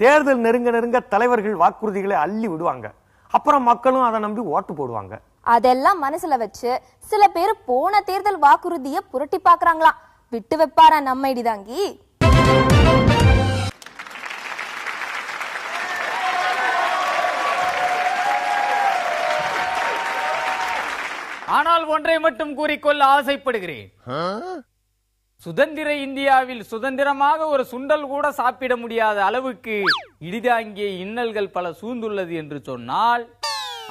தேர்தல் நெருங்க நெருங்க தலைவர்கள் வாக்குறுதிகளை அள்ளி விடுவாங்க. அப்புறம் மக்களும் அதை நம்பி ஓட்டு போடுவாங்க. அதெல்லாம் மனசுல வச்சு சில பேர் போன தேர்தல் வாக்குறுதியை புரட்டி பாக்குறாங்களாம். விட்டு வைப்பாரா நம்ம இடிதாங்கி? ஆனால் ஒன்றை மட்டும் கூறிக்கொள்ள ஆசைப்படுகிறேன். சுதந்திர இந்தியாவில் சுதந்திரமாக ஒரு சுண்டல் கூட சாப்பிட முடியாத அளவுக்கு இடிதாங்கிய இன்னல்கள் பல சூழ்ந்துள்ளது என்று சொன்னால்,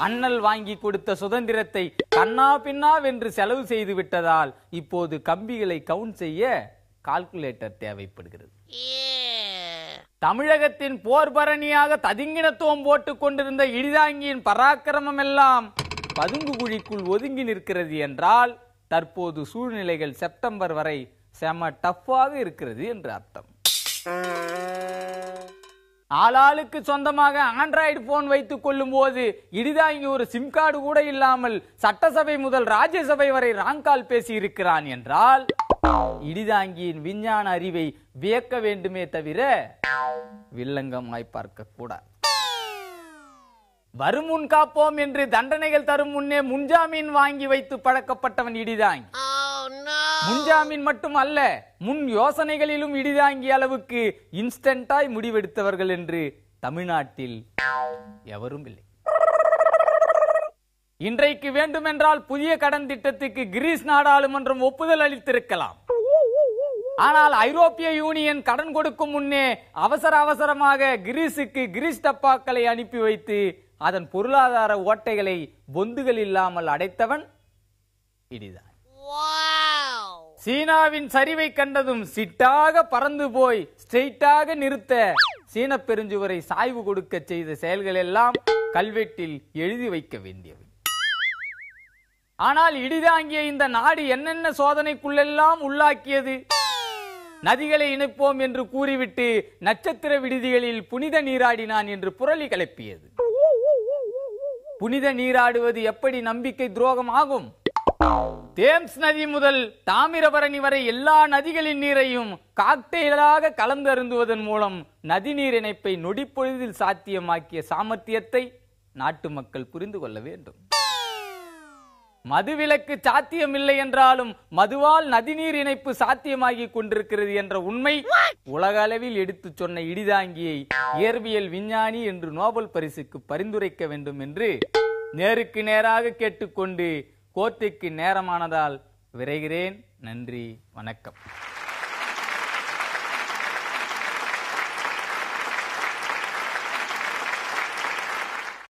அண்ணல் வாங்கி கொடுத்த சுதந்திரத்தை கண்ணா பின்னா வென்று செலவு செய்து விட்டதால் இப்போது கம்பிகளை கவுண்ட் செய்ய கால்குலேட்டர் தேவைப்படுகிறது. தமிழகத்தின் போர்பரணியாக ததிங்கினத்துவம் போட்டுக் கொண்டிருந்த இடிதாங்கியின் பராக்கிரமம் எல்லாம் பதுங்கு குழிக்குள் ஒதுங்கி நிற்கிறது என்றால், தற்போது சூழ்நிலைகள் செப்டம்பர் வரை செம டஃப்பாக இருக்கிறது என்று அர்த்தம். ஆளாளுக்கு சொந்தமாக ஆண்ட்ராய்டு போன் வைத்துக் கொள்ளும் போது இடிதாங்கி ஒரு சிம் கார்டு கூட இல்லாமல் சட்டசபை முதல் ராஜ்யசபை வரை ராங்கால் பேசி இருக்கிறான் என்றால், இடிதாங்கியின் விஞ்ஞான அறிவை வியக்க வேண்டுமே தவிர வில்லங்கமாய் பார்க்க கூடாது. வருமுன் காப்போம் என்று தண்டனைகள் தரும் முன்னே முன்ஜாமீன் வாங்கி வைத்து பழக்கப்பட்டவன் இடிதாங்கி. முன்ஜாமீன் மட்டும் அல்ல, முன் யோசனைகளிலும் இடிதாங்கிய அளவுக்கு இன்ஸ்டன்டாய் முடிவெடுத்தவர்கள் என்று தமிழ்நாட்டில் எவரும் இல்லை. இன்றைக்கு வேண்டுமென்றால் புதிய கடன் திட்டத்துக்கு கிரீஸ் நாடாளுமன்றம் ஒப்புதல் அளித்திருக்கலாம். ஆனால் ஐரோப்பிய யூனியன் கடன் கொடுக்கும் முன்னே அவசரமாக கிரீஸுக்கு கிரீஸ் டப்பாக்களை அனுப்பி வைத்து அதன் பொருளாதார ஓட்டைகளை பொந்துகள் இல்லாமல் அடைத்தவன் இடிதான். சீனாவின் சரிவை கண்டதும் சிட்டாக பறந்து போய் ஸ்ட்ரெயிட்டாக நிறுத்த சீன பெருஞ்சுவரை சாய்வு கொடுக்க செய்த செயல்கள் எல்லாம் கல்வெட்டில் எழுதி வைக்க வேண்டியவை. ஆனால் இடிதாங்கிய இந்த நாடு என்னென்ன சோதனைக்குள்ளெல்லாம் உள்ளாக்கியது. நதிகளை இணைப்போம் என்று கூறிவிட்டு நட்சத்திர விடுதிகளில் புனித நீராடினான் என்று புரளி கிளப்பியது. புனித நீராடுவது எப்படி நம்பிக்கை துரோகம் ஆகும்? தேம்ஸ் நதி முதல் தாமிரபரணி வரை எல்லா நதிகளின் நீரையும் காக்டெயிலாக கலந்து அருந்துவதன் மூலம் நதிநீர் இணைப்பை நொடிப்பொழுதில் சாத்தியமாக்கிய சாமர்த்தியத்தை நாட்டு மக்கள் புரிந்து கொள்ள வேண்டும். மதுவிலக்கு சாத்தியமில்லை என்றாலும் மதுவால் நதிநீர் இணைப்பு சாத்தியமாகி கொண்டிருக்கிறது என்ற உண்மை உலக அளவில் எடுத்து சொன்ன இடிதாங்கியை இயற்பியல் விஞ்ஞானி என்று நோபல் பரிசுக்கு பரிந்துரைக்க வேண்டும் என்று நேருக்கு நேராக கேட்டுக்கொண்டு கோர்ட்டுக்கு நேரமானதால் விரைகிறேன். நன்றி, வணக்கம்.